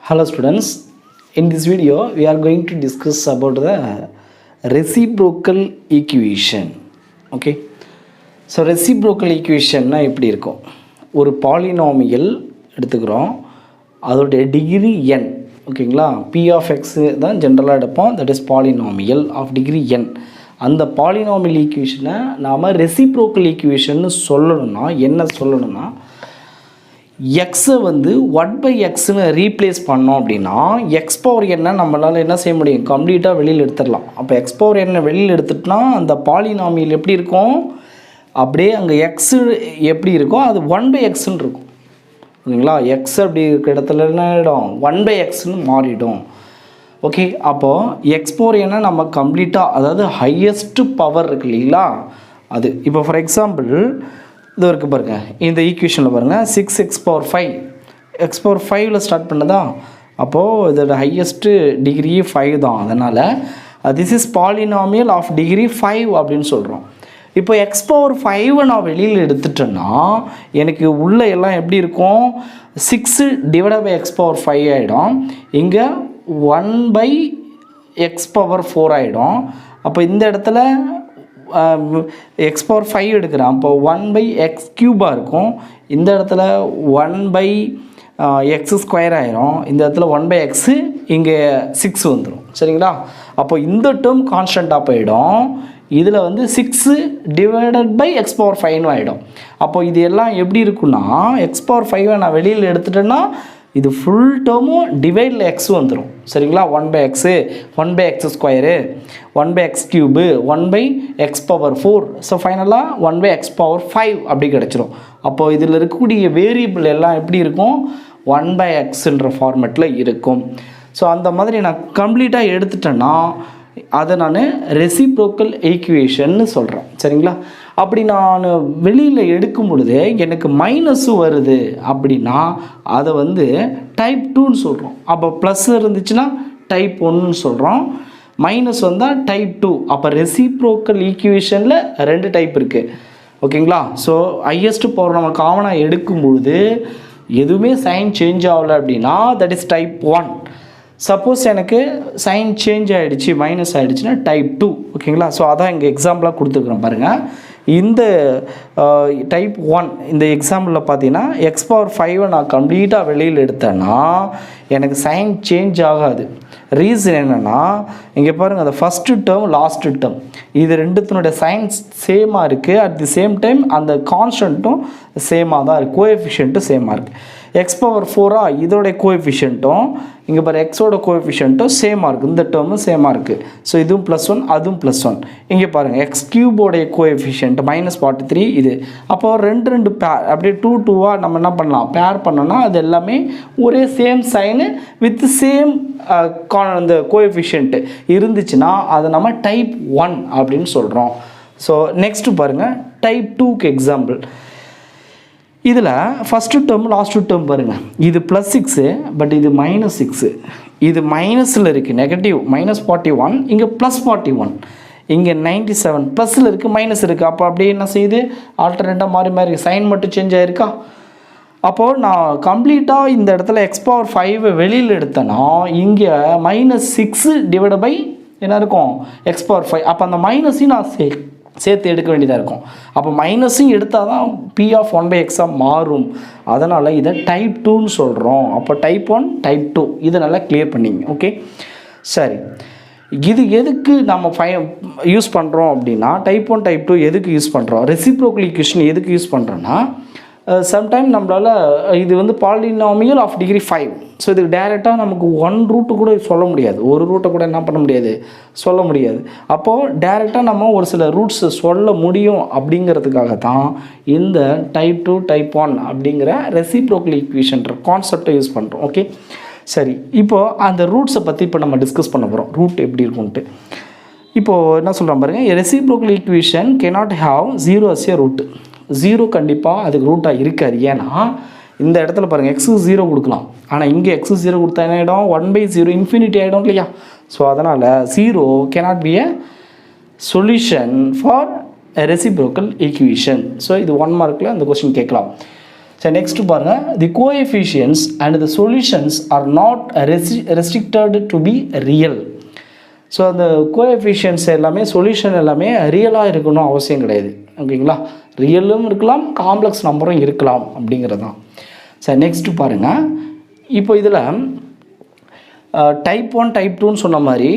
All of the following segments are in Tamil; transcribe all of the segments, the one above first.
Hello students, in this video we are going to discuss about the reciprocal equation. Okay, so reciprocal equation na எப்படி இருக்கும்? ஒரு பாலினாமியல் எடுத்துக்கிறோம், அதோடைய டிகிரி n. ஓகேங்களா, p of x தான் ஜென்ரலாக எடுப்போம், that is polynomial of degree n. அந்த பாலினாமியல் ஈக்குவேஷனை நாம் ரெசிப்ரோக்கல் ஈக்குவேஷன்னு சொல்லணும்னா என்ன சொல்லணும்னா, எக்ஸை வந்து 1/xன்னு ரீப்ளேஸ் பண்ணோம் அப்படின்னா எக்ஸ் பவர் என்ன நம்மளால் என்ன செய்ய முடியும், கம்ப்ளீட்டாக வெளியில் எடுத்துடலாம். அப்போ எக்ஸ் பவர் என்ன வெளியில் எடுத்துட்டோம்னா அந்த பாலினாமியல் எப்படி இருக்கும், அப்படியே அங்கே எக்ஸு எப்படி இருக்கோ அது 1/xன்னு இருக்கும். ஓகேங்களா, எக்ஸ் அப்படி இருக்கிற இடத்துல என்ன ஆகிடும், 1/xன்னு மாறிடும். ஓகே, அப்போது எக்ஸ் பவர் என்ன நம்ம கம்ப்ளீட்டாக, அதாவது ஹையஸ்ட்டு பவர் இருக்கு இல்லைங்களா அது. இப்போ ஃபார் எக்ஸாம்பிள் இது இருக்குது பாருங்கள், இந்த ஈக்குவேஷனில் பாருங்கள் 6x பவர் 5 எக்ஸ் பவர் 5ல் ஸ்டார்ட் பண்ணதா, அப்போது இதோட ஹையஸ்ட்டு டிகிரி 5 தான். அதனால் this is polynomial of degree 5 அப்படின்னு சொல்கிறோம். இப்போ எக்ஸ் பவர் 5 நான் வெளியில் எடுத்துட்டேன்னா எனக்கு உள்ளே எல்லாம் எப்படி இருக்கும், 6 டிவைட் பை எக்ஸ் பவர் 5 ஆகிடும், இங்கே 1/x பவர் 4 ஆகிடும். அப்போ இந்த இடத்துல எக்ஸ் பவர் 5 எடுக்கிறேன், அப்போ 1/x க்யூபாக இருக்கும். இந்த இடத்துல 1/x ஸ்கொயர் ஆயிரும், இந்த இடத்துல 1/x, இங்கே 6 வந்துடும். சரிங்களா, அப்போ இந்த டேர்ம் கான்ஸ்டண்ட்டாக போயிடும், இதில் வந்து 6 டிவைடட் பை எக்ஸ் பவர் 5 ஆகிடும். அப்போ இது எல்லாம் எப்படி இருக்குன்னா, எக்ஸ் பவர் 5 நான் வெளியில் எடுத்துட்டேன்னா இது ஃபுல் டேர்மும் டிவைடில் எக்ஸ் வந்துடும். சரிங்களா, 1/x 1/x square 1/x cube 1/x power 4, so ஃபைனலாக 1/x பவர் 5 அப்படி கிடச்சிரும். அப்போது இதில் இருக்கக்கூடிய வேரியபிள் எல்லாம் எப்படி இருக்கும், 1/xன்ற ஃபார்மேட்டில் இருக்கும். ஸோ அந்த மாதிரி நான் கம்ப்ளீட்டாக எடுத்துட்டேன்னா அதை நான் ரெசிப்ரோக்கல் ஈக்குவேஷன்னு சொல்கிறேன். சரிங்களா, அப்படி நான் வெளியில் எடுக்கும் பொழுது எனக்கு மைனஸும் வருது அப்படின்னா அதை வந்து டைப் 2ன்னு சொல்கிறோம். அப்போ ப்ளஸ் இருந்துச்சுன்னா டைப் 1ன்னு சொல்கிறோம், மைனஸ் வந்தால் டைப் 2. அப்போ ரெசிப்ரோக்கல் ஈக்குவேஷனில் 2 டைப் இருக்குது. ஓகேங்களா, ஸோ ஹையஸ்ட் பவர் நம்ம காமனாக எடுக்கும் பொழுது எதுவுமே சைன் சேஞ்ச் ஆகலை அப்படின்னா தட் இஸ் டைப் 1. சப்போஸ் எனக்கு சைன் சேஞ்ச் ஆகிடுச்சு, மைனஸ் ஆகிடுச்சுன்னா டைப் 2. ஓகேங்களா, ஸோ அதான் இங்கே எக்ஸாம்பிளாக கொடுத்துருக்குறோம் பாருங்கள். இந்த டைப் 1 இந்த எக்ஸாம்பிளில் பார்த்தீங்கன்னா எக்ஸ் பவர் 5 நான் கம்ப்ளீட்டாக வெளியில் எடுத்தேன்னா எனக்கு சைன் சேஞ்ச் ஆகாது. ரீசன் என்னென்னா, இங்கே பாருங்கள், அந்த ஃபஸ்ட்டு டேர்ம் லாஸ்ட்டு டேர்ம் இது ரெண்டுத்தினுடைய சைன்ஸ் சேமாக இருக்குது. அட் தி சேம் டைம் அந்த கான்ஸ்டன்ட்டும் சேமாக தான் இருக்குது, கோஎஃபிஷியன்ட்டும் சேமாக இருக்குது. எக்ஸ் பவர் 4 இதோடைய கோஎஃபிஷியன்ட்டும் இங்கே பாரு எக்ஸோட கோஎஃபிஷியன்ட்டும் சேமாக இருக்குது, இந்த டேர்மும் சேமாக இருக்குது. ஸோ இதுவும் +1 அதுவும் +1. இங்கே பாருங்கள் எக்ஸ் க்யூபோடைய கோஎஃபிஷியன்ட் -43 இது. அப்போது ரெண்டு பேர் அப்படியே 2 2 நம்ம என்ன பண்ணலாம், பேர் பண்ணோன்னா அது எல்லாமே ஒரே சேம் சைனு வித் சேம் அந்த கோஎஃபிஷியன்ட்டு இருந்துச்சுன்னா அதை நம்ம டைப் 1 அப்படின்னு சொல்கிறோம். ஸோ நெக்ஸ்ட்டு பாருங்கள் டைப் 2க்கு எக்ஸாம்பிள். இதில் ஃபஸ்ட்டு டேர்ம் லாஸ்ட்டு டேர்ம் பாருங்கள், இது +6 பட் இது -6. இது மைனஸில் இருக்குது, நெகட்டிவ் -41, இங்கே +41, இங்கே 97, ப்ளஸில் இருக்குது மைனஸ் இருக்குது. அப்போ அப்படியே என்ன செய்யுது, ஆல்டர்னேட்டாக மாறி மாறி சைன் மட்டும் சேஞ்ச் ஆகிருக்கா. அப்போது நான் கம்ப்ளீட்டாக இந்த இடத்துல எக்ஸ் பவர் 5 வெளியில் எடுத்தேன்னா இங்கே -6 டிவைட் பை என்ன இருக்கும், எக்ஸ் பவர் 5. அப்போ அந்த மைனஸையும் நான் சேர்த்து எடுக்க வேண்டியதாக இருக்கும். அப்போ மைனஸும் எடுத்தால் தான் p of 1/x மாறும். அதனால் இதை டைப் 2ன்னு சொல்கிறோம். அப்போ டைப் 1 டைப் 2 இதை நல்லா கிளியர் பண்ணிங்க. ஓகே, சரி, இது எதுக்கு நம்ம யூஸ் பண்ணுறோம் அப்படின்னா, டைப் 1 டைப் 2 எதுக்கு யூஸ் பண்ணுறோம், ரெசிப்ரோக்கல் ஈக்குவேஷன் எதுக்கு யூஸ் பண்ணுறோன்னா, சம்டைம் நம்மளால் இது வந்து பாலினாமியல் ஆஃப் டிகிரி 5. ஸோ இதுக்கு டைரெக்டாக நமக்கு 1 ரூட்டு கூட சொல்ல முடியாது, ஒரு ரூட்டை கூட என்ன பண்ண முடியாது, சொல்ல முடியாது. அப்போது டைரெக்டாக நம்ம ஒரு சில ரூட்ஸ் சொல்ல முடியும் அப்படிங்கிறதுக்காக தான் இந்த டைப் 2 டைப் 1 அப்படிங்கிற ரெசிப்ரோக்கல் ஈக்குவேஷன்ற கான்செப்டை யூஸ் பண்ணுறோம். ஓகே, சரி, இப்போது அந்த ரூட்ஸை பற்றி இப்போ நம்ம டிஸ்கஸ் பண்ண போகிறோம், ரூட் எப்படி இருக்கும்ன்ட்டு. இப்போது என்ன சொல்கிறோம் பாருங்கள், reciprocal equation cannot have 0 as a root. 0 கண்டிப்பாக அதுக்கு ரூட்டாக இருக்காது. ஏன்னா இந்த இடத்துல பாருங்கள் எக்ஸு 0 கொடுக்கலாம், ஆனால் இங்கே எக்ஸு 0 கொடுத்தா என்ன ஆகிடும், 1/0 இன்ஃபினிட்டி ஆகிடும் இல்லையா. ஸோ அதனால் 0 cannot be a solution for a reciprocal equation. So இது 1 மார்க்கில் அந்த கொஸ்டின் கேட்கலாம். சரி, நெக்ஸ்ட் பாருங்கள், the coefficients and the solutions are not restricted to be real. So அந்த கோஎஃபிஷியன்ஸ் எல்லாமே, சொல்யூஷன் எல்லாமே ரியலாக இருக்கணும் அவசியம் கிடையாது. ஓகேங்களா, ரியலும் இருக்கலாம், காம்ப்ளெக்ஸ் நம்பரும் இருக்கலாம் அப்படிங்கிறது தான். சரி, நெக்ஸ்ட்டு பாருங்கள், இப்போ இதில் டைப் 1 டைப் 2ன்னு சொன்ன மாதிரி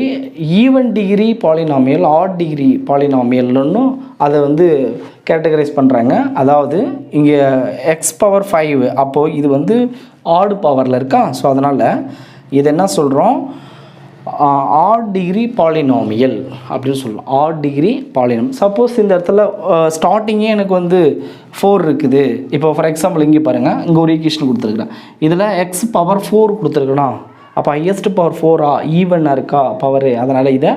even degree polynomial, odd degree பாலினாமியல்னு அதை வந்து கேட்டகரைஸ் பண்ணுறாங்க. அதாவது இங்கே எக்ஸ் பவர் 5, அப்போது இது வந்து ஆடு பவரில் இருக்கா. ஸோ அதனால் இது என்ன சொல்கிறோம், ஆட் டிகிரி பாலினாமியல் அப்படின்னு சொல்லலாம். Add degree polynomial. சப்போஸ் இந்த இடத்துல ஸ்டார்டிங்கே எனக்கு வந்து 4 இருக்குது. இப்போ ஃபார் எக்ஸாம்பிள் இங்கே பாருங்கள், இங்கே ஒரு ஈக்குவேஷன் கொடுத்துருக்குறேன். இதில் எக்ஸ் பவர் 4 கொடுத்துருக்குண்ணா. அப்போ ஹையஸ்ட் பவர் 4ஆ, ஈவனாக இருக்கா பவரு, அதனால் இதை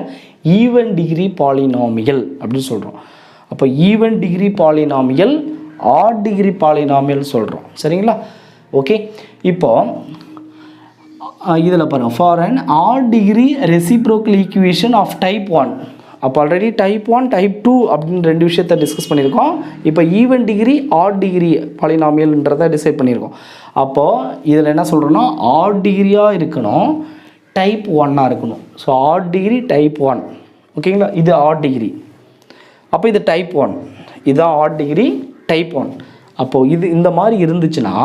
ஈவன் டிகிரி பாலினாமியல் அப்படின்னு சொல்கிறோம். அப்போ even degree polynomial, odd degree polynomial சொல்கிறோம். சரிங்களா, ஓகே. இப்போது இதில் பாருங்கள், for an odd degree reciprocal equation of type 1. அப்போ ஆல்ரெடி டைப் 1 டைப் 2 அப்படின்னு 2 விஷயத்தை டிஸ்கஸ் பண்ணியிருக்கோம். இப்போ ஈவன் டிகிரி ஆட் டிகிரி பாலினாமியல்ன்றதை டிசைட் பண்ணியிருக்கோம். அப்போது இதில் என்ன சொல்கிறோன்னா, ஆட் டிகிரியாக இருக்கணும், டைப் 1ஆக இருக்கணும். ஸோ ஆட் டிகிரி டைப் 1, ஓகேங்களா, இது ஆட் டிகிரி. அப்போ இது டைப் 1, இதுதான் ஆட் டிகிரி டைப் 1. அப்போது இது இந்த மாதிரி இருந்துச்சுன்னா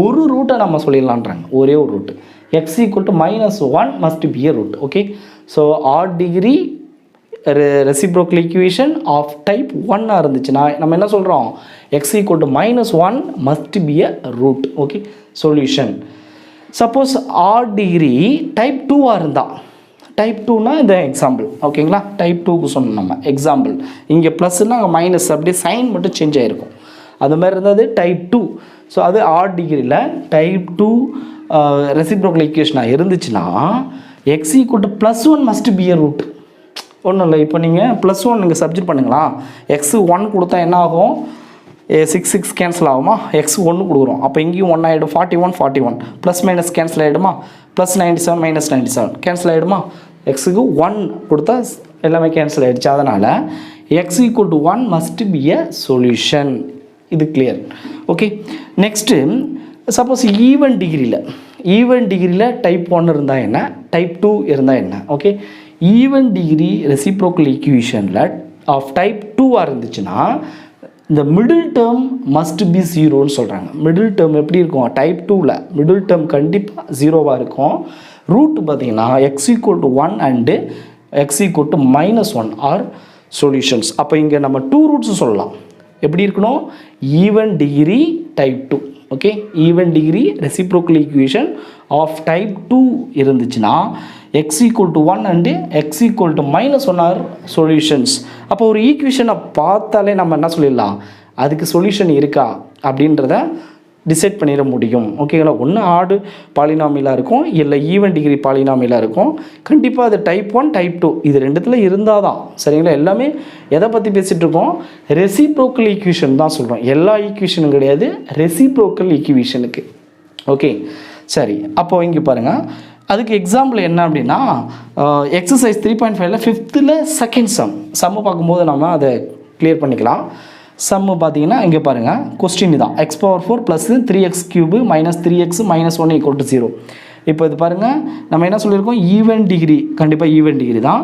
ஒரு ரூட்டை நம்ம சொல்லிடலான்றாங்க, ஒரே ஒரு root. x = -1 must be a root. Okay, so odd degree reciprocal equation of type 1 இருந்துச்சுன்னா நம்ம என்ன சொல்கிறோம், x = -1 must be a root. Okay, solution. Suppose odd degree type 2ஆக இருந்தால், டைப் 2னா இந்த எக்ஸாம்பிள், ஓகேங்களா, டைப் 2க்கு சொன்னோம் நம்ம எக்ஸாம்பிள். இங்கே ப்ளஸ்னால் அங்கே மைனஸ், அப்படியே சைன் மட்டும் சேஞ்ச் ஆகிருக்கும். அது மாதிரி இருந்தது டைப் 2. ஸோ அது ஆட் டிகிரியில் டைப் 2 ரெசிப்ரோக்கல் ஈக்குவேஷனாக இருந்துச்சுன்னா x = +1 must be a root. ஒன்றும் இல்லை, இப்போ நீங்கள் +1 நீங்கள் சப்ஜெக்ட் பண்ணுங்களா, x 1 கொடுத்தா என்ன ஆகும், 6 கேன்சல் ஆகுமா, x 1 கொடுக்குறோம். அப்போ இங்கேயும் 1 ஆகிடும், 41 ப்ளஸ் மைனஸ் கேன்சல் ஆகிடுமா, +97 -97 கேன்சல் ஆகிடுமா. எக்ஸுக்கு 1 கொடுத்தா எல்லாமே கேன்சல் ஆகிடுச்சு. அதனால் x = 1 must be a solution. இது clear. Okay, next suppose even டிகிரியில் டைப் 1 இருந்தால் என்ன, டைப் 2 இருந்தால் என்ன. ஓகே, ஈவன் டிகிரி ரெசிப்ரோக்கல் ஈக்குவேஷனில் ஆஃப் டைப் 2ஆக இருந்துச்சுன்னா இந்த மிடில் டேர்ம் மஸ்ட் பி 0ன்னு சொல்கிறாங்க. மிடில் டேர்ம் எப்படி இருக்கும், டைப் 2ல் மிடில் டேர்ம் கண்டிப்பாக 0வாக இருக்கும். ரூட் பார்த்திங்கன்னா x = 1 and x = -1 are solutions. அப்போ இங்கே நம்ம 2 ரூட்ஸ் சொல்லலாம். எப்படி இருக்கணும், even degree type 2. Okay, even degree reciprocal equation of type 2 இருந்துச்சுன்னா x = 1 and x = -1 are solutions. அப்போ ஒரு ஈக்குவேஷனை பார்த்தாலே நம்ம என்ன சொல்லிடலாம், அதுக்கு சொல்யூஷன் இருக்கா அப்படின்றத டிசைட் பண்ணிட முடியும். ஓகேங்களா, ஒன்று ஆடு பாலினாமியலாக இருக்கும், இல்லை ஈவன் டிகிரி பாலினாமியலாக இருக்கும். கண்டிப்பாக அது டைப் 1 டைப் 2 இது ரெண்டுத்தில் இருந்தால் தான். சரிங்களா, எல்லாமே எதை பற்றி பேசிகிட்டு இருக்கோம், ரெசிப்ரோக்கல் ஈக்குவேஷன் தான் சொல்கிறோம். எல்லா ஈக்குவேஷனும் கிடையாது, ரெசிப்ரோக்கல் ஈக்குவேஷனுக்கு. ஓகே, சரி. அப்போது இங்கே பாருங்கள், அதுக்கு எக்ஸாம்பிள் என்ன அப்படின்னா, எக்ஸசைஸ் 3.5ல் 5th செகண்ட் சம்மு பார்க்கும்போது நம்ம அதை கிளியர் பண்ணிக்கலாம். சம்மு பார்த்தீங்கன்னா இங்கே பாருங்கள், கொஸ்டின் தான் x⁴ + 3x³ - 3x - 1 = 0. இப்போ இது பாருங்கள், நம்ம என்ன சொல்லியிருக்கோம், ஈவன் டிகிரி, கண்டிப்பாக ஈவன் டிகிரி தான்.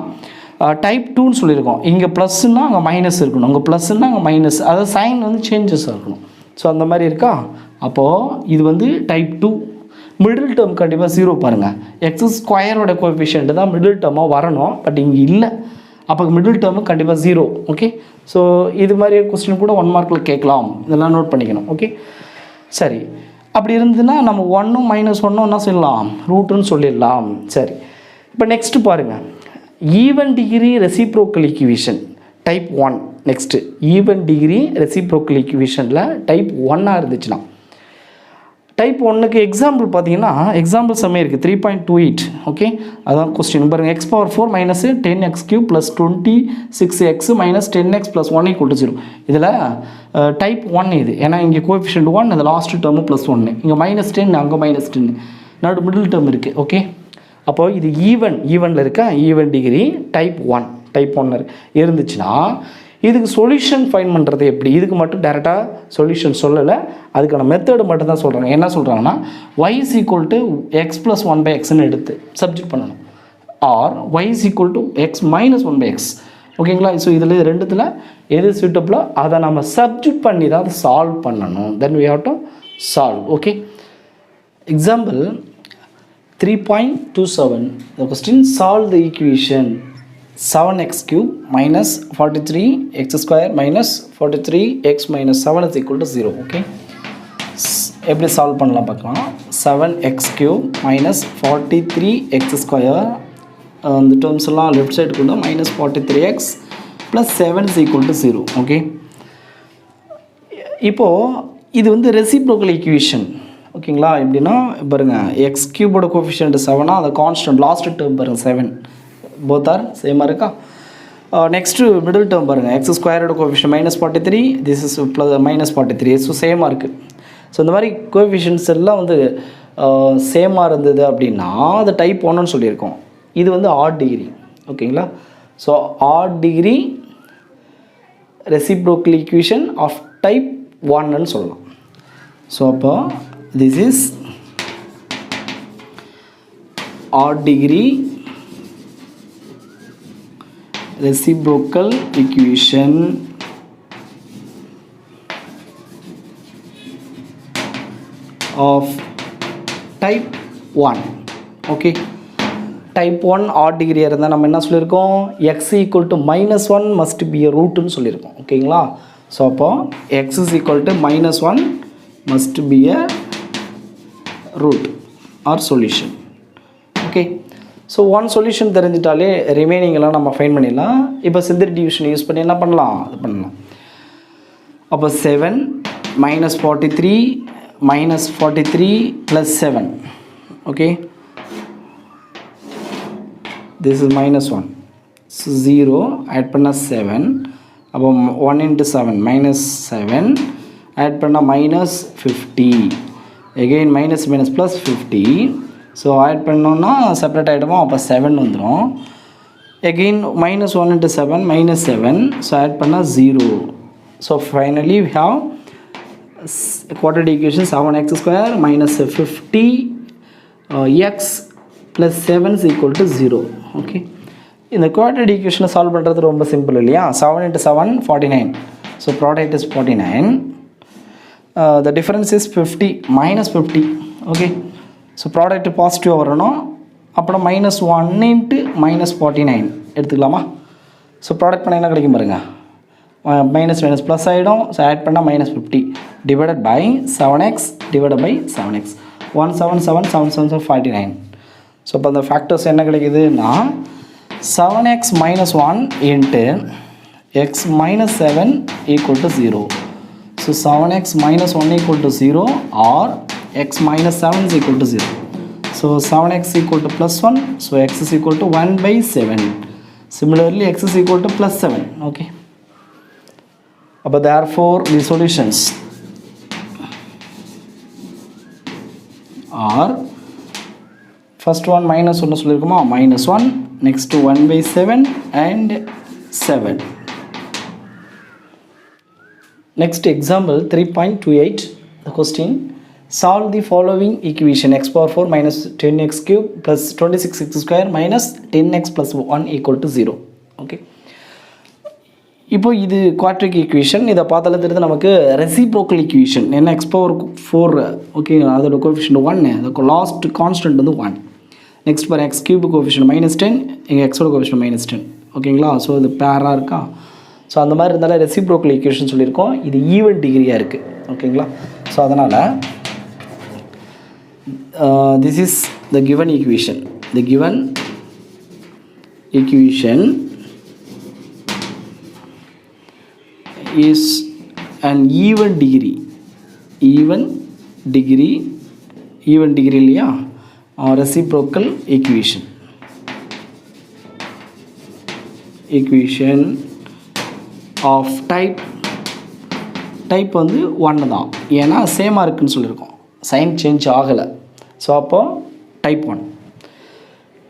டைப் 2ன்னு சொல்லியிருக்கோம். இங்கே ப்ளஸ்ன்னா அங்கே மைனஸ் இருக்கணும், அங்கே ப்ளஸ்ன்னா அங்கே மைனஸ், அதாவது சைன் வந்து சேஞ்சஸாக இருக்கணும். ஸோ அந்த மாதிரி இருக்கா. அப்போது இது வந்து டைப் 2. மிடில் டேர்ம் கண்டிப்பாக 0 பாருங்கள், x² கோஎஃபிஷியன்ட் தான் மிடில் டேர்மாக வரணும், பட் இங்கே இல்லை. அப்போ மிடில் டேர்மு கண்டிப்பாக 0. ஓகே, ஸோ இது மாதிரி கொஸ்டின் கூட 1 மார்க்கில் கேட்கலாம், இதெல்லாம் நோட் பண்ணிக்கணும். ஓகே, சரி. அப்படி இருந்ததுன்னா நம்ம 1 - 1 என்ன சொல்லலாம், ரூட்டுன்னு சொல்லிடலாம். சரி, இப்போ நெக்ஸ்ட்டு பாருங்கள், even degree reciprocal equation type 1. Next even degree reciprocal ஈக்குவேஷனில் டைப் 1ஆக இருந்துச்சுன்னா, டைப் 1க்கு எக்ஸாம்பிள் பார்த்தீங்கன்னா எக்ஸாம்பிள் சம்மே இருக்குது 3.28. ஓகே, அதான் கொஸ்டின் பாருங்கள், x⁴ - 10x³ + 26x - 10x + 1 = 0. இதில் டைப் 1 இது, ஏன்னா இங்கே கோஎஃபிஷியன்ட் 1, அது லாஸ்ட் டேர்மு +1, இங்கே -10, அங்கே -10, நடு மிடில் டேர்ம் இருக்குது. ஓகே, அப்போது இது ஈவனில் இருக்கா, ஈவன் டிகிரி டைப் 1 இருந்துச்சுன்னா இதுக்கு சொல்யூஷன் ஃபைண்ட் பண்ணுறது எப்படி? இதுக்கு மட்டும் டேரெக்டாக சொல்யூஷன் சொல்லலை, அதுக்கான மெத்தடு மட்டும் தான் சொல்கிறாங்க. என்ன சொல்கிறாங்கன்னா y is equal to x plus 1 by xன்னு எடுத்து சப்ஜெக்ட் பண்ணணும், R y is equal to x minus 1 by x. ஓகேங்களா? ஸோ இதில் ரெண்டுத்தில் எது சூட்டபிளோ அதை நம்ம சப்ஜெக்ட் பண்ணி தான் அதை சால்வ் பண்ணணும். தென் we have to solve. Okay, example 3.27. the question, solve the equation 7x cube minus 43x square minus 43x minus 7 is equal to 0. Okay, எப்படி சால்வ் பண்ணலாம் பார்க்கலாம். 7x cube minus 43x square அந்த டேர்ம்ஸ் எல்லாம் லெஃப்ட் சைடு கொண்டு minus 43x plus 7 is equal to 0. Okay, இப்போது இது வந்து ரெசிப்ரோக்கல் ஈக்குவேஷன். ஓகேங்களா? எப்படின்னா பாருங்கள், எக்ஸ் கியூபோட கோஃபிஷியன்ட் 7, அந்த கான்ஸ்டன்ட் லாஸ்ட் டேர்ம் பாருங்கள் 7, போத் ஆர் சேமாக இருக்கா? நெக்ஸ்ட்டு மிடில் டேர்ம் பாருங்கள், எக்ஸ் ஸ்கொயரோட coefficient -43, this is plus -43, so சேமாக இருக்குது. ஸோ இந்த மாதிரி கோஃபிஷியன்ட்ஸ் எல்லாம் வந்து சேமாக இருந்தது அப்படின்னா அது டைப் 1ன்னு சொல்லியிருக்கோம். இது வந்து ஆட் டிகிரி. ஓகேங்களா? So odd degree reciprocal equation of type 1ன்னு சொல்லலாம். ஸோ அப்போ this is odd degree reciprocal equation of type 1. okay, type 1 odd degree இருந்தால் நம்ம என்ன சொல்லியிருக்கோம், x equal to -1 must be a root ன்னு சொல்லியிருக்கோம். ஓகேங்களா? ஸோ அப்போ x is equal to -1 must be a root or solution. okay, so one solution தெரிஞ்சிட்டாலே ரிமைனிங் எல்லாம் நம்ம ஃபைண்ட் பண்ணிடலாம். இப்போ சிந்தடிக் டிவிஷன் யூஸ் பண்ணி என்ன பண்ணலாம், அது பண்ணலாம். அப்போ 7 -43 -43 plus 7. okay, this is -1, so 0 add பண்ண 7, அப்போ 1 into 7 -7 add பண்ண -50, again minus minus plus 50, so add பண்ணோம்னா செப்பரேட் ஆகிடுமோ, அப்போ 7 வந்துடும். again -1 into 7 -7, so add பண்ணால் 0. so finally we have quadratic equation 7x square minus 50 x plus 7 is equal to 0. okay, இந்த quadratic equation சால்வ் பண்ணுறது ரொம்ப சிம்பிள் இல்லையா? 7 into 7 49, so product is 49. The difference is 50 minus 50. okay, so product positive வரணும், அப்புறம் -1 into -49 எடுத்துக்கலாமா? ஸோ ப்ராடக்ட் பண்ண என்ன கிடைக்கும் பாருங்க, மைனஸ் மைனஸ் ப்ளஸ் ஆகிடும். ஸோ ஆட் பண்ணால் -50 divided by 7x divided by 7x 177 777 49. So இப்போ அந்த ஃபேக்டர்ஸ் என்ன கிடைக்குதுன்னா 7x minus 1 into x minus 7 equal to 0. So 7x minus 1 equal to 0 or x minus 7 is equal to 0. So 7x equal to plus 1. So x is equal to 1 by 7. Similarly x is equal to plus 7. Okay. But therefore the solutions are first one -1 சொல்லிருக்குமா, -1, next 1 by 7 and 7. Next example 3.28. The question, solve the following equation x power 4 minus 10x cube plus 26x square minus 10x plus 1 equal to 0. okay, இப்போ இது குவாட்ரிக் ஈக்குவேஷன். இதை பார்த்தாலே தெரியுது நமக்கு ரெசிப்ரோக்கல் ஈக்குவேஷன். என்ன x power 4, ஓகே, அதோட கோஎஃபிஷியன்ட் 1, அந்த லாஸ்ட் கான்ஸ்டன்ட் வந்து 1. நெக்ஸ்ட் பாரு x கியூப் கோஎஃபிஷியன்ட் -10, எங்கள் எக்ஸோட கோஎஃபிஷியன்ட் -10. ஓகேங்களா? ஸோ இது பேராக இருக்கா? ஸோ அந்த மாதிரி இருந்தாலும் ரெசிப்ரோக்கல் ஈக்குவேஷன் சொல்லியிருக்கோம். இது ஈவன் டிகிரியாக இருக்குது. ஓகேங்களா? ஸோ அதனால் this is the given equation. The given equation is an even degree இல்லையா, reciprocal equation of type வந்து 1 தான். ஏன்னா சேமாக இருக்குன்னு சொல்லியிருக்கோம், சைன் சேஞ்ச் ஆகலை. ஸோ அப்போ டைப் 1.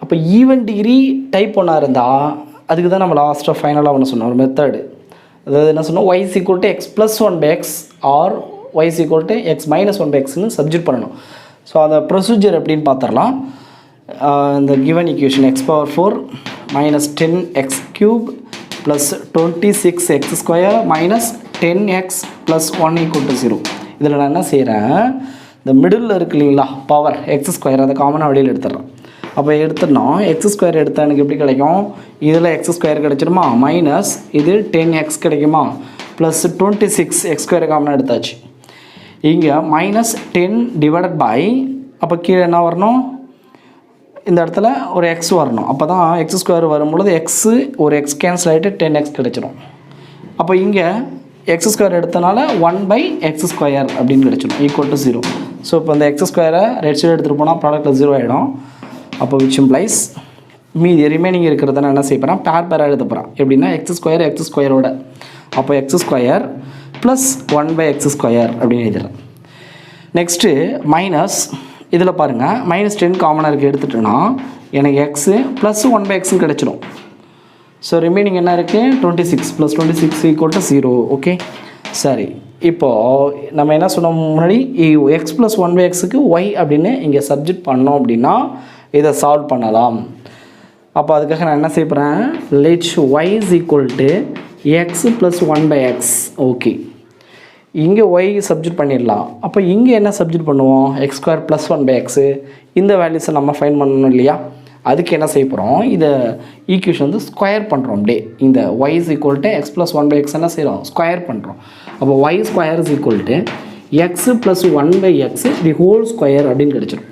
அப்போ ஈவன் டிகிரி டைப் 1 இருந்தால் அதுக்கு தான் நம்ம லாஸ்ட்டாக ஃபைனலாக ஒன்று சொன்னோம், ஒரு மெத்தடு. அதாவது என்ன சொன்னோம், y is equal to x plus 1 by x or y is equal to x minus 1 by xன்னு subject பண்ணணும். ஸோ அந்த ப்ரொசீஜர் எப்படின்னு பார்த்துடலாம். இந்த given equation x power 4 minus 10x cube plus 26x square minus 10x plus 1 equal to 0. இதில் நான் என்ன செய்கிறேன், இந்த மிடில் இருக்கு இல்லைங்களா பவர் எக்ஸ் ஸ்கொயர், அதை காமனாக வெளியில் எடுத்துடுறேன். அப்போ எடுத்துடணும், எக்ஸ் ஸ்கொயர் எடுத்தால் எனக்கு எப்படி கிடைக்கும், இதில் எக்ஸ் ஸ்கொயர் கிடச்சிருமா, மைனஸ் இது 10x கிடைக்குமா, ப்ளஸ் 26x ஸ்கொயர் காமனாக எடுத்தாச்சு. இங்கே மைனஸ் 10 டிவைடட் பை, அப்போ கீழே என்ன வரணும், இந்த இடத்துல ஒரு எக்ஸ் வரணும். அப்போ தான் எக்ஸ் ஸ்கொயர் வரும்பொழுது எக்ஸு ஒரு எக்ஸ் கேன்சல் ஆகிட்டு 10x கிடச்சிடும். அப்போ இங்கே எக்ஸ் ஸ்கொயர் எடுத்தனால 1/x ஸ்கொயர் அப்படின்னு கிடச்சிடும் ஈக்குவல் டு 0. ஸோ இப்போ இந்த எக்ஸ் ஸ்கொயரை ரைட் சைடு எடுத்துகிட்டு போனால் ப்ராடக்ட்டில் 0 ஆகிடும். அப்போ விச் இம்ப்ளைஸ் மீதி ரிமைனிங் இருக்கிறத நான் என்ன செய்ய போகிறேன், பேராக எழுத போகிறேன். எப்படின்னா எக்ஸ் ஸ்கொயரோட, அப்போ x square plus 1/x square அப்படின்னு எழுதுறேன். நெக்ஸ்ட்டு மைனஸ், இதில் பாருங்கள் மைனஸ் 10 காமனாக இருக்குது எடுத்துட்டோன்னா எனக்கு எக்ஸு ப்ளஸ் 1/xன்னு கிடச்சிடும். ஸோ ரிமைனிங் என்ன இருக்குது, 26 ப்ளஸ் 26 ஈக்குவல் டு 0. ஓகே சரி, இப்போது நம்ம என்ன சொன்னோம் முன்னாடி, எக்ஸ் ப்ளஸ் 1/xக்கு ஒய் அப்படின்னு இங்கே சப்ஜெக்ட் பண்ணோம் அப்படின்னா இதை சால்வ் பண்ணலாம். அப்போ அதுக்காக நான் என்ன செய்ய போகிறேன், let y is equal to x plus 1/x. Okay, இங்கே ஒய் சப்ஜெக்ட் பண்ணிடலாம். அப்போ இங்கே என்ன சப்ஜெக்ட் பண்ணுவோம், எக்ஸ் ஸ்கொயர் ப்ளஸ் 1/x, இந்த வேல்யூஸை நம்ம ஃபைண்ட் பண்ணணும் இல்லையா. அதுக்கு என்ன செய்ய போகிறோம், இதை ஈக்குவேஷன் வந்து ஸ்கொயர் பண்ணுறோம். அப்படியே இந்த y is equal to x plus 1/x என்ன செய்கிறோம், ஸ்கொயர் பண்ணுறோம். அப்போ y square is equal to x plus 1/x the whole square அப்படின்னு கிடச்சிடும்.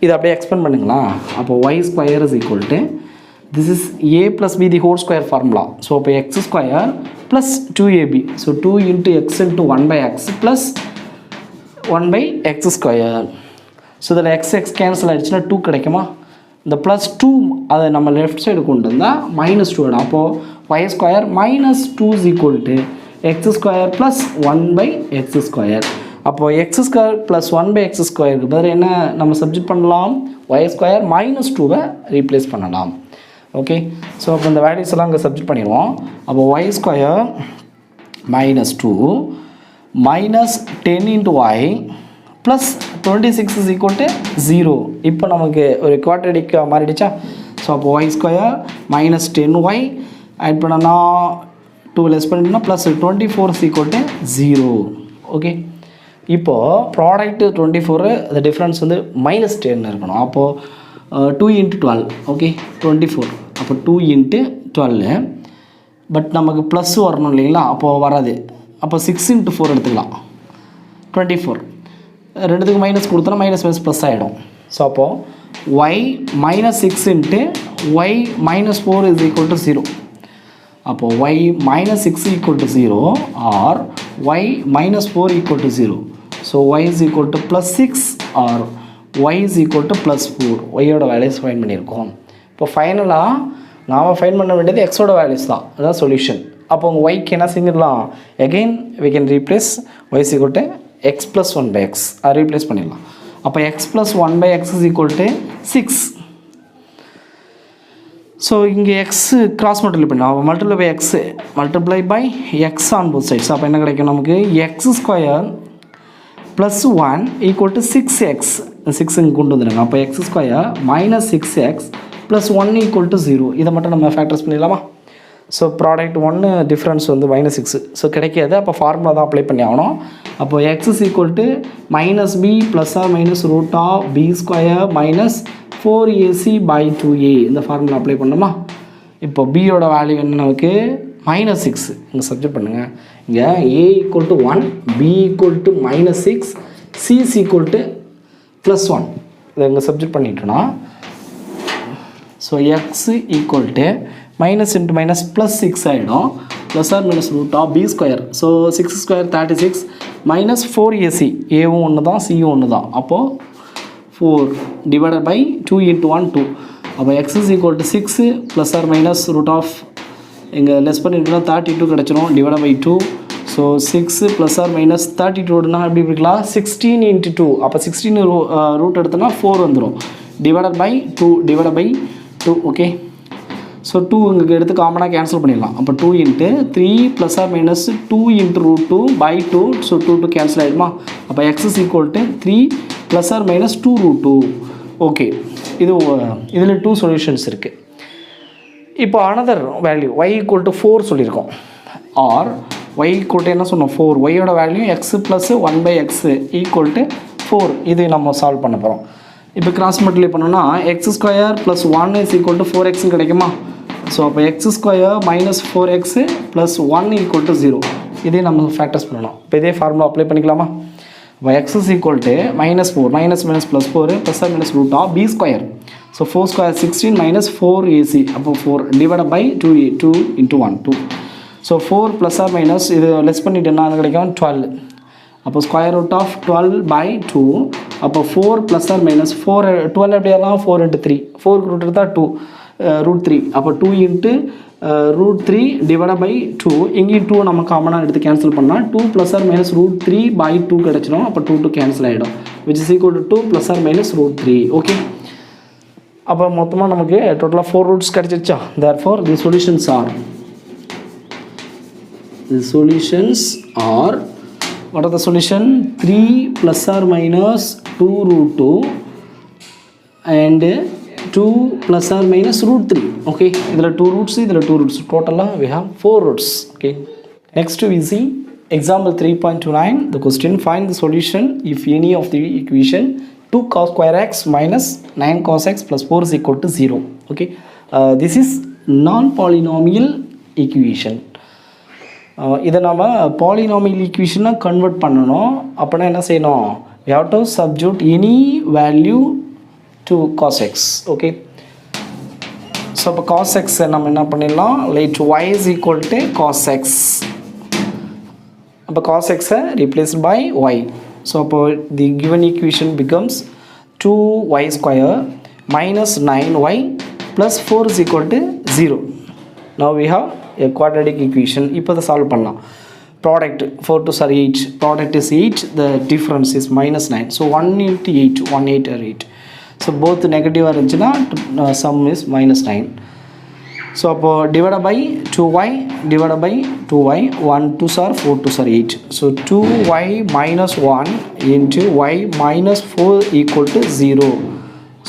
இதை அப்படியே எக்ஸ்பெண்ட் பண்ணுங்களா. அப்போ y square is equal to this is a plus b the whole square formula. So இப்போ x square plus 2ab, so 2 into x into 1/x plus 1/x square. So இதில் எக்ஸ் கேன்சல் ஆகிடுச்சுன்னா 2 கிடைக்குமா, இந்த ப்ளஸ் 2 அதை நம்ம லெஃப்ட் சைடு கொண்டு வந்தால் மைனஸ் 2 ஆகிடும். அப்போது y square minus 2 is equal to x square plus 1/x square. அப்போது எக்ஸ் ஸ்கொயர் ப்ளஸ் 1/x ஸ்கொயருக்கு பதில் என்ன நம்ம சப்ஜெக்ட் பண்ணலாம், y ஸ்கொயர் மைனஸ் 2வை ரீப்ளேஸ் பண்ணலாம். ஓகே, ஸோ அப்போ இந்த வேல்யூஸ் எல்லாம் இங்கே சப்ஜெக்ட் பண்ணிடுவோம். அப்போ y square minus 2 minus 10 into y plus 26 is equal to 0. இப்போ நமக்கு ஒரு குவாட்ரடிக் மாறிடுச்சா. ஸோ அப்போ y square minus 10y add பண்ணனா 2 லெஸ் பண்ணிட்டோம்னா plus 24 is equal to 0. Okay, இப்போது ப்ராடக்ட் 24 அந்த டிஃப்ரென்ஸ் வந்து மைனஸ் 10 இருக்கணும். அப்போது 2 இன்ட்டு 12, ஓகே 24. அப்போ 2 இன்ட்டு 12, பட் நமக்கு ப்ளஸ் வரணும் இல்லைங்களா, அப்போது வராது. அப்போ 6 இன்ட்டு 4 எடுத்துக்கலாம், 24. ரெண்டுத்துக்கு மைனஸ் கொடுத்தோன்னா மைனஸ் மைனஸ் ப்ளஸ் ஆகிடும். ஸோ அப்போது y minus 6 into y minus 4 is equal to 0. அப்போது y minus 6 equal to 0 or y minus 4 equal to 0. So y is equal to plus 6 or y is equal to plus 4. ஒய்யோட வேல்யூஸ் ஃபைன் பண்ணியிருக்கோம். இப்போ ஃபைனலாக நாம் ஃபைன் பண்ண வேண்டியது எக்ஸோட வேல்யூஸ் தான், அதுதான் சொல்யூஷன். அப்போ உங்கள் ஒய்க்கு என்ன செஞ்சிடலாம், again we can replace y is equal to x plus 1/x அதை ரீப்ளேஸ் பண்ணிடலாம். அப்போ x plus 1/x is equal to 6. So இங்கே எக்ஸ் கிராஸ் மல்டிப்ளை பண்ணலாம், multiply by x multiply by x on both sides. அப்போ என்ன கிடைக்கும் நமக்கு, x square plus 1 equal to 6x. 6 இங்கே கொண்டு வந்துடுங்க. அப்போ x square minus 6x plus 1 equal to 0. இதை மட்டும் நம்ம ஃபேக்டர்ஸ் பண்ணிடலாமா. ஸோ ப்ராடக்ட் 1 டிஃப்ரென்ஸ் வந்து மைனஸ் 6. ஸோ கிடைக்காது, அப்போ ஃபார்முலா தான் அப்ளை பண்ணி ஆகணும். அப்போது x is equal to minus b plus or minus root of b square minus 4ac by 2a. இந்த ஃபார்முலா அப்ளை பண்ணணுமா. இப்போ பியோட வேல்யூ என்ன நமக்கு, மைனஸ் 6. இங்கே சப்ஜெக்ட் பண்ணுங்கள். இங்கே a equal to 1, b equal to minus 6, c is equal to plus 1. இதை இங்கே சப்ஜெக்ட் பண்ணிட்டோன்னா so x equal to minus into minus plus 6 ஆகிடும், plus or minus root of b square. So 6 square 36 minus 4ac, ஏவும் ஒன்று தான் சியும் ஒன்று தான். அப்போது 4 டிவைடட் பை 2 இன்ட்டு 1 2. அப்போ x is equal to 6 plus or minus root of இங்கே லெஸ் பண்ணிட்டுனா 32 கிடச்சிரும் divide by 2. So 6 plus or minus 32னா எப்படி இருக்கலாம், 16 இன்ட்டு 2. அப்போ 16 ரூட் எடுத்தோன்னா 4 வந்துடும், divided by 2 divide by 2. Okay, so 2 இங்கே எடுத்து காமனாக கேன்சல் பண்ணிடலாம். அப்போ 2 into 3 plus or minus 2 into root 2 by 2. So 2 cancel ஆகிடுமா? அப்போ x is equal to 3 plus or minus 2 root 2. Okay, இதில் 2 சொல்யூஷன்ஸ் இருக்குது. இப்போ another value y equal to 4 சொல்லியிருக்கோம். ஆர் y ஈக்குவல் டு என்ன சொன்னோம்? 4. ஒய்யோட value X plus 1/x equal to 4. இது நம்ம சால்வ் பண்ண போகிறோம். இப்போ கிராஸ் மல்டிப்ளை பண்ணோன்னா X square plus 1 is equal to 4x கிடைக்குமா? ஸோ அப்போ x square minus 4x plus 1 equal to 0. இதே நம்ம ஃபேக்டர்ஸ் பண்ணணும். இப்போ இதே ஃபார்முலா அப்ளை பண்ணிக்கலாமா? இப்போ x is equal to -4 minus plus 4 plus or minus root of b square. So 4 square 16 minus 4ac. அப்போ 4 divide by 2 into 1 2. So 4 plus or minus இது லெஸ் பண்ணிட்டு என்ன கிடைக்கும்? 12. அப்போ ஸ்கொயர் ரூட் ஆஃப் 12 பை 2. அப்போ 4 ப்ளஸ் ஆர் மைனஸ் 4 12 எப்படியெல்லாம் 4 இன்ட்டு 3. 4 ரூட் எடுத்தால் 2 ரூட் 3. அப்போ 2 இன்ட்டு ரூட் 3 டிவைட் பை 2. இங்கேயும் 2 நம்ம காமனாக எடுத்து கேன்சல் பண்ணால் 2 plus or minus root 3 by 2 கிடச்சிடும். அப்போ 2 கேன்சல் ஆகிடும். Which is equal to 2 plus or minus root 3. Okay, அப்போ மொத்தமாக நமக்கு டோட்டலாக 4 ரூட்ஸ் கிடச்சிருச்சா? Therefore the solutions are what are the solution? 3 plus or minus 2 root 2 and 2 plus or minus root 3. Okay, there are 2 roots, total we have 4 roots. Okay, next we see example 3.29. the question, find the solution if any of the equation 2 cos square x minus 9 cos x plus 4 is equal to 0. Okay, this is non-polynomial equation. இதை நம்ம பாலினாமியல் ஈக்குவேஷனாக கன்வெர்ட் பண்ணணும். அப்படின்னா என்ன செய்யணும்? we have to substitute any value to cos x. Okay, so இப்போ cos x நம்ம என்ன பண்ணிடலாம்? let y is equal to cos x. அப்போ cos x replaced by y. So அப்போ the given equation becomes 2y square minus 9y plus 4 is equal to 0. now we have a quadratic equation. இப்போ அதை சால்வ் பண்ணலாம். Product 4 2 are 8. Product is 8. the difference is -9. so 1 into 8 1 8 or 8. so both நெகட்டிவாக இருந்துச்சுன்னா sum is -9. ஸோ அப்போ divide by 2y divide by 2y 1 2 are 4 2 are 8. so 2y minus 1 into y minus 4 equal to 0.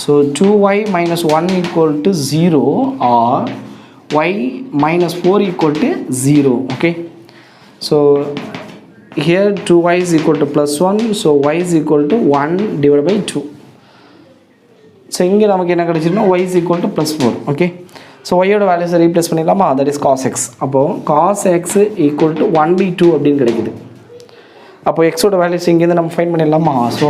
so 2y minus 1 equal to 0 or y minus 4 equal to 0. okay, so here 2y is equal to plus 1. so y is equal to 1 divided by 2. so இங்கே நமக்கு என்ன கிடைச்சிருந்தா y is equal to plus 4. okay, so y ஓட வேல்யூஸை ரீப்ளேஸ் பண்ணிடலாமா? that is cos x. அப்போது cos x equal to 1/2 அப்படின்னு கிடைக்குது. அப்போ x ஓட வேல்யூஸ் இங்கேருந்து நம்ம ஃபைண்ட் பண்ணிடலாமா? So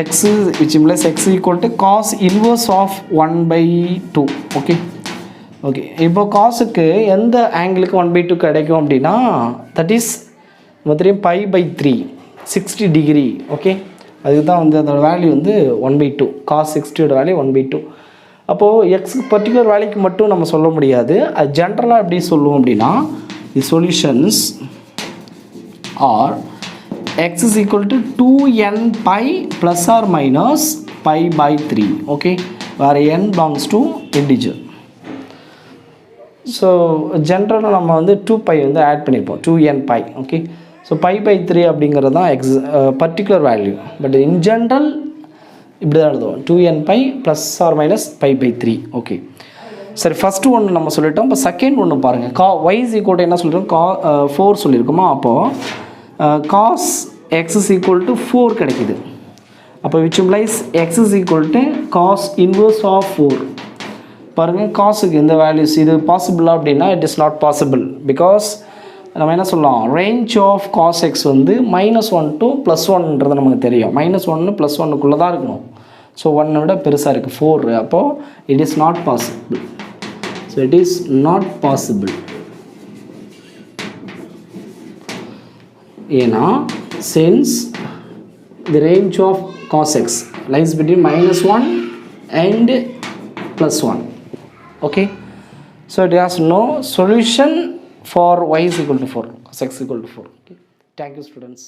x which implies x equal to cos inverse of 1/2. okay, okay, இப்போ காசுக்கு எந்த ஆங்கிளுக்கு 1/2 கிடைக்கும் அப்படின்னா தட் இஸ் மொத்தம் π/3 60 டிகிரி. ஓகே, அதுக்கு தான் வந்து அதோட வேல்யூ வந்து 1/2. காஸ் 60ஓட வேல்யூ 1/2. அப்போது எக்ஸ் பர்டிகுலர் வேல்யூக்கு மட்டும் நம்ம சொல்ல முடியாது. அது ஜென்ரலாக எப்படி சொல்லுவோம் அப்படின்னா the solutions are x is equal to 2n π plus or minus π/3. Okay, where n belongs to integer. So ஜென்ரலாக நம்ம வந்து 2π வந்து ஆட் பண்ணியிருப்போம் 2n π. ஓகே, ஸோ π/3 அப்படிங்கிறது தான் particular value. But in general இப்படி தான் எழுதுவோம் 2n π plus or minus π/3. Okay, சரி, ஃபஸ்ட்டு ஒன்று நம்ம சொல்லிட்டோம். இப்போ செகண்ட் ஒன்று பாருங்கள். y is equal to என்ன சொல்லியிருக்கோம்? 4 சொல்லியிருக்கோமா? அப்போது cos x is equal to 4 கிடைக்குது. அப்போ which implies x is equal to cos inverse of 4. பாருங்கள், காசுக்கு இந்த வேல்யூஸ் இது பாசிபிளா அப்படின்னா it is not possible. Because நம்ம என்ன சொல்லலாம்? ரேஞ்ச் ஆஃப் காஸ் எக்ஸ் வந்து -1 to +1ன்றது நமக்கு தெரியும். -1 +1க்குள்ளே தான் இருக்கணும். ஸோ 1 விட பெருசாக இருக்குது 4. அப்போது it is not possible. So it is not possible. ஏன்னா since the range of cos x lies between -1 and +1. okay, so it has no solution for y is equal to 4, cos x equal to 4. okay, thank you students.